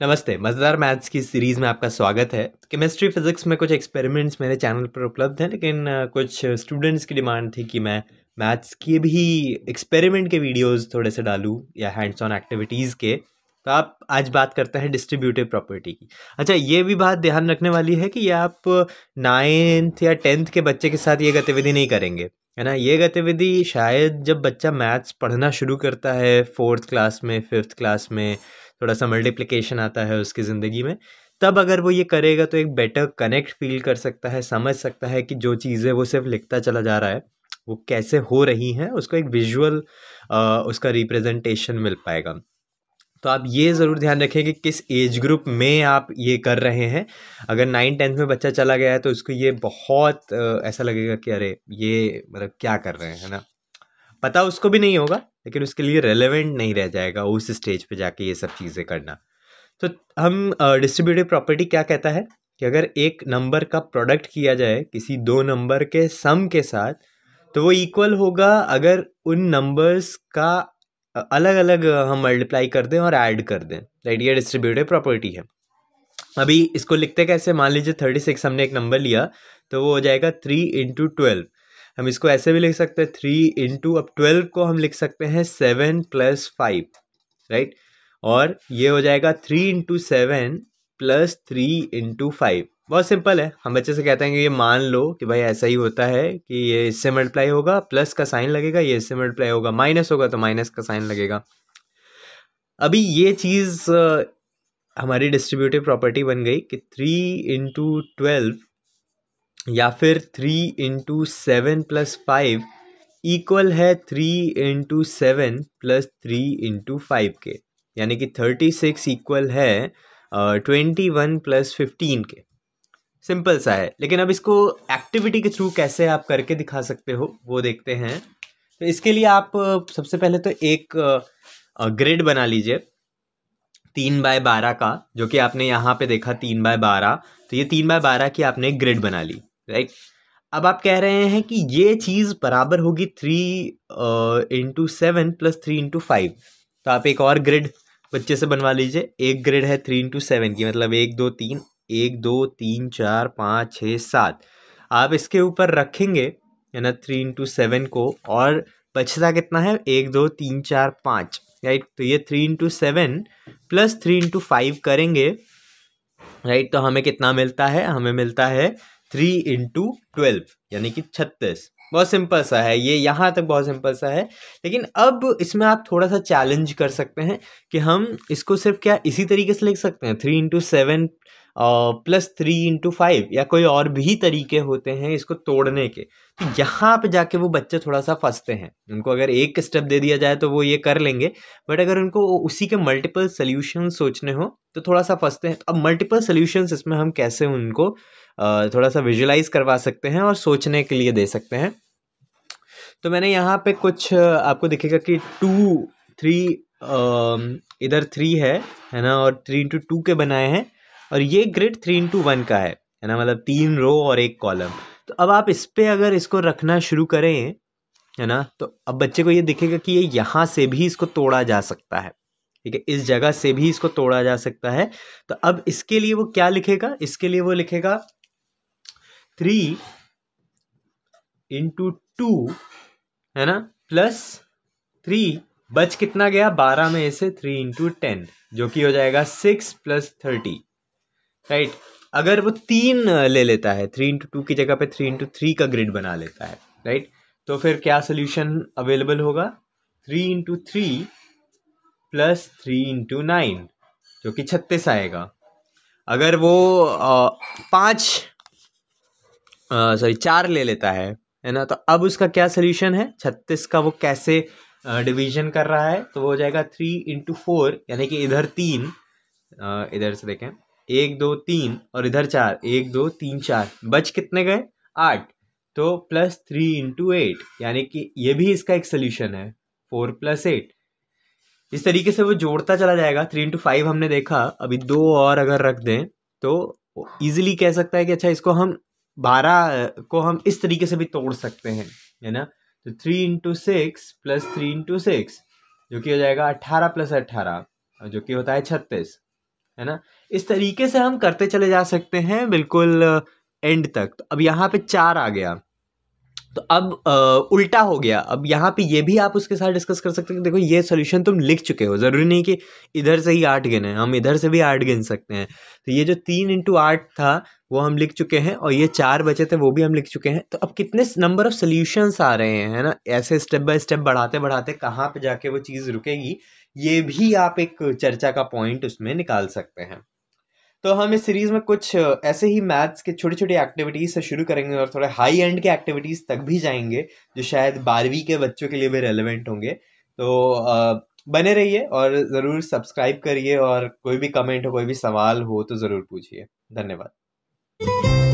नमस्ते, मज़ेदार मैथ्स की सीरीज़ में आपका स्वागत है। केमिस्ट्री फिज़िक्स में कुछ एक्सपेरिमेंट्स मेरे चैनल पर उपलब्ध हैं, लेकिन कुछ स्टूडेंट्स की डिमांड थी कि मैं मैथ्स के भी एक्सपेरिमेंट के वीडियोज़ थोड़े से डालूँ या हैंड्स ऑन एक्टिविटीज़ के। तो आप आज बात करते हैं डिस्ट्रीब्यूटिव प्रॉपर्टी की। अच्छा, ये भी बात ध्यान रखने वाली है कि ये आप 9th या 10th के बच्चे के साथ ये गतिविधि नहीं करेंगे, है ना? ये गतिविधि शायद जब बच्चा मैथ्स पढ़ना शुरू करता है 4th क्लास में, 5th क्लास में, थोड़ा सा मल्टीप्लिकेशन आता है उसकी ज़िंदगी में, तब अगर वो ये करेगा तो एक बेटर कनेक्ट फील कर सकता है, समझ सकता है कि जो चीज़ें वो सिर्फ लिखता चला जा रहा है वो कैसे हो रही हैं, उसको एक विजुअल उसका रिप्रेजेंटेशन मिल पाएगा। तो आप ये ज़रूर ध्यान रखें कि किस एज ग्रुप में आप ये कर रहे हैं। अगर 9th-10th में बच्चा चला गया है तो उसको ये बहुत ऐसा लगेगा कि अरे ये मतलब क्या कर रहे हैं, है ना? पता उसको भी नहीं होगा, लेकिन उसके लिए रेलेवेंट नहीं रह जाएगा उस स्टेज पे जाके ये सब चीज़ें करना। तो हम डिस्ट्रीब्यूटिव प्रॉपर्टी क्या कहता है कि अगर एक नंबर का प्रोडक्ट किया जाए किसी दो नंबर के सम के साथ, तो वो इक्वल होगा अगर उन नंबर्स का अलग अलग हम मल्टीप्लाई कर दें और ऐड कर दें। राइट, ये डिस्ट्रीब्यूटिव प्रॉपर्टी है। अभी इसको लिखते कैसे, मान लीजिए 36 हमने एक नंबर लिया, तो वो हो जाएगा 3 × 12। हम इसको ऐसे भी लिख सकते हैं 3 अब 12 को हम लिख सकते हैं 7 + 5, राइट। और ये हो जाएगा 3 × 7 + 3 × 5। बहुत सिंपल है। हम बच्चे से कहते हैं कि ये मान लो कि भाई ऐसा ही होता है कि ये इससे मल्टीप्लाई होगा, प्लस का साइन लगेगा, ये इससे मल्टीप्लाई होगा, माइनस होगा तो माइनस का साइन लगेगा। अभी ये चीज़ हमारी डिस्ट्रीब्यूटिव प्रॉपर्टी बन गई कि 3 × 12 या फिर 3 × 7 + 5 इक्वल है 3 × 7 + 3 × 5 के, यानी कि 36 इक्वल है 21 + 15 के। सिंपल सा है, लेकिन अब इसको एक्टिविटी के थ्रू कैसे आप करके दिखा सकते हो वो देखते हैं। तो इसके लिए आप सबसे पहले तो एक ग्रिड बना लीजिए 3/12 का, जो कि आपने यहाँ पे देखा 3/12। तो ये 3/12 की आपने एक ग्रिड बना ली, राइट। अब आप कह रहे हैं कि ये चीज़ बराबर होगी 3 × 7 + 3 × 5। तो आप एक और ग्रिड बच्चे से बनवा लीजिए। एक ग्रिड है 3 × 7 की, मतलब 1 2 3, 1 2 3 4 5 6 7। आप इसके ऊपर रखेंगे, है ना, 3 × 7 को, और बचता कितना है, 1 2 3 4 5, राइट। तो ये 3 × 7 + 3 × 5 करेंगे, राइट। तो हमें कितना मिलता है, हमें मिलता है 3 × 12, यानी कि 36। बहुत सिंपल सा है ये, यहाँ तक बहुत सिंपल सा है। लेकिन अब इसमें आप थोड़ा सा चैलेंज कर सकते हैं कि हम इसको सिर्फ क्या इसी तरीके से लिख सकते हैं 3 × 7 + 3 × 5, या कोई और भी तरीके होते हैं इसको तोड़ने के। तो यहाँ पे जाके वो बच्चे थोड़ा सा फंसते हैं। उनको अगर एक स्टेप दे दिया जाए तो वो ये कर लेंगे, बट अगर उनको उसी के मल्टीपल सोल्यूशन सोचने हो तो थोड़ा सा फंसते हैं। तो अब मल्टीपल सोल्यूशंस इसमें हम कैसे उनको थोड़ा सा विजुलाइज करवा सकते हैं और सोचने के लिए दे सकते हैं। तो मैंने यहाँ पे कुछ आपको दिखेगा कि 2 3 इधर 3 है ना, और 3 × 2 के बनाए हैं, और ये ग्रिड 3 × 1 का है ना, मतलब 3 रो और 1 कॉलम। तो अब आप इस पे अगर इसको रखना शुरू करें, है ना, तो अब बच्चे को ये दिखेगा कि ये यहाँ से भी इसको तोड़ा जा सकता है, ठीक है, इस जगह से भी इसको तोड़ा जा सकता है। तो अब इसके लिए वो क्या लिखेगा, इसके लिए वो लिखेगा 3 × 2, है ना, +3। बच कितना गया 12 में से 3 × 10, जो कि हो जाएगा 6 + 30, राइट। अगर वो 3 ले लेता है, 3 × 2 की जगह पे 3 × 3 का ग्रिड बना लेता है, राइट, तो फिर क्या सोल्यूशन अवेलेबल होगा, 3 × 3 + 3 × 9, जो कि 36 आएगा। अगर वो 4 ले लेता है ना, तो अब उसका क्या सोल्यूशन है, 36 का वो कैसे डिवीजन कर रहा है, तो वो हो जाएगा 3 × 4, यानी कि इधर 3, इधर से देखें 1 2 3, और इधर 4, 1 2 3 4, बच कितने गए 8। तो +3 × 8, यानी कि ये भी इसका एक सोल्यूशन है, 4 + 8। इस तरीके से वो जोड़ता चला जाएगा। 3 × 5 हमने देखा, अभी 2 और अगर रख दें तो इजीली कह सकता है कि अच्छा इसको हम 12 को हम इस तरीके से भी तोड़ सकते हैं, है ना। तो 3 × 6 + 3 × 6, जो कि हो जाएगा 18 + 18, जो कि होता है 36। है ना। इस तरीके से हम करते चले जा सकते हैं बिल्कुल एंड तक। तो अब यहाँ पे 4 आ गया, तो अब उल्टा हो गया। अब यहाँ पे ये भी आप उसके साथ डिस्कस कर सकते हैं कि देखो ये सोल्यूशन तुम लिख चुके हो, ज़रूरी नहीं कि इधर से ही 8 गिने, हम इधर से भी 8 गिन सकते हैं। तो ये जो 3 इंटू 8 था वो हम लिख चुके हैं, और ये 4 बचे थे वो भी हम लिख चुके हैं। तो अब कितने नंबर ऑफ सोल्यूशंस आ रहे हैं, है ना। ऐसे स्टेप बाय स्टेप बढ़ाते बढ़ाते कहाँ पे जाके वो चीज़ रुकेगी, ये भी आप एक चर्चा का पॉइंट उसमें निकाल सकते हैं। तो हम इस सीरीज़ में कुछ ऐसे ही मैथ्स के छोटी छोटी एक्टिविटीज़ से शुरू करेंगे और थोड़े हाई एंड के एक्टिविटीज़ तक भी जाएंगे, जो शायद 12वीं के बच्चों के लिए भी रेलेवेंट होंगे। तो बने रहिए और ज़रूर सब्सक्राइब करिए, और कोई भी कमेंट हो, कोई भी सवाल हो तो ज़रूर पूछिए। धन्यवाद।